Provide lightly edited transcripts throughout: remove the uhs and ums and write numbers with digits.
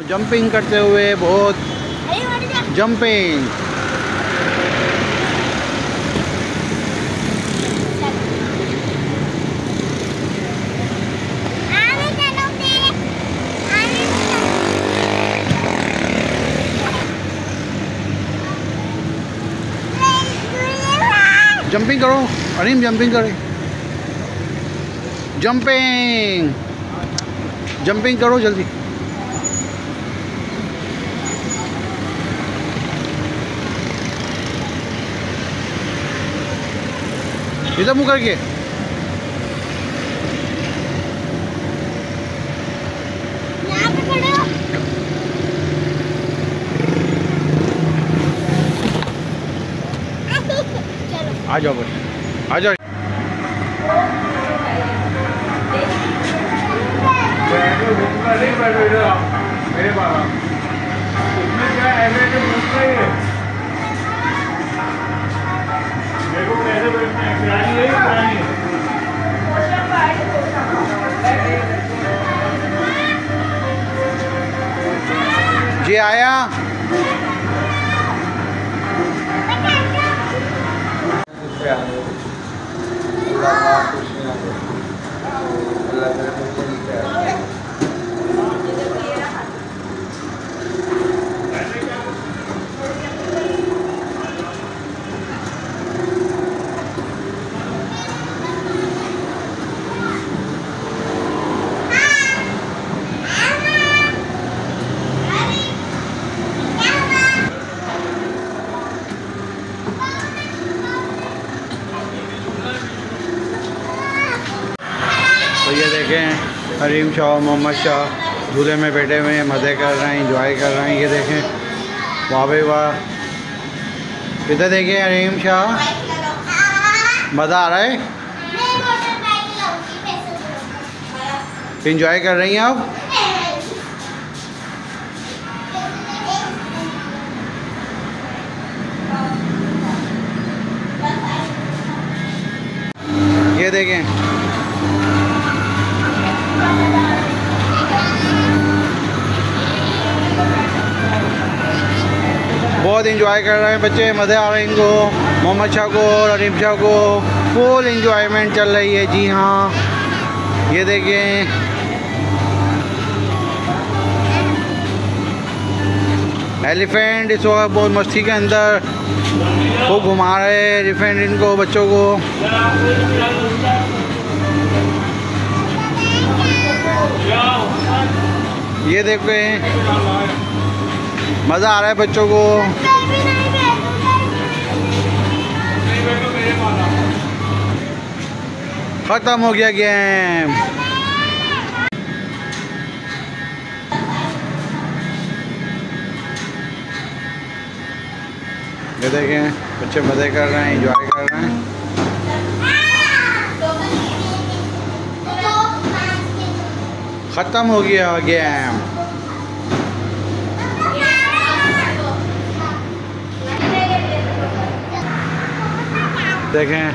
Jumping करते हुए, बहुत जंपिंग। जंपिंग करो अरीम, जंपिंग करे, जंपिंग जंपिंग करो जल्दी। इधर मुँह करके। आ जाओ बस, आ जाओ। मेरे पास उसमें क्या ऐसे पूछना ही है मेरे को, कैसे बैठना है, करानी है या करानी है। जी आया। तो ये देखें हरीम शाह और मोहम्मद शाह झूले में बैठे हुए हैं, मज़े कर रहे हैं, इंजॉय कर रहे हैं। ये देखें वाह भाई वाह। इधर देखिए हरीम शाह, मज़ा आ रहा है, इंजॉय कर रही हैं आप। ये देखें बहुत इंजॉय कर रहे हैं बच्चे, मज़े आ रहे हैं इनको। मोहम्मद शाह को और हरीम शाह को फुल इंजॉयमेंट चल रही है। जी हाँ, ये देखिए एलिफेंट इस वक्त बहुत मस्ती के अंदर वो घुमा रहे हैं एलिफेंट इनको, बच्चों को। ये देखते हैं मज़ा आ रहा है बच्चों को। ख़त्म हो गया गेम। ये देखें बच्चे मज़े कर रहे हैं, एंजॉय कर रहे हैं। ख़त्म हो गया गेम। देखें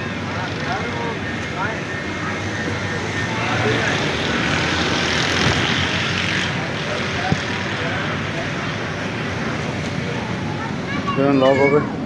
लॉक हो गए।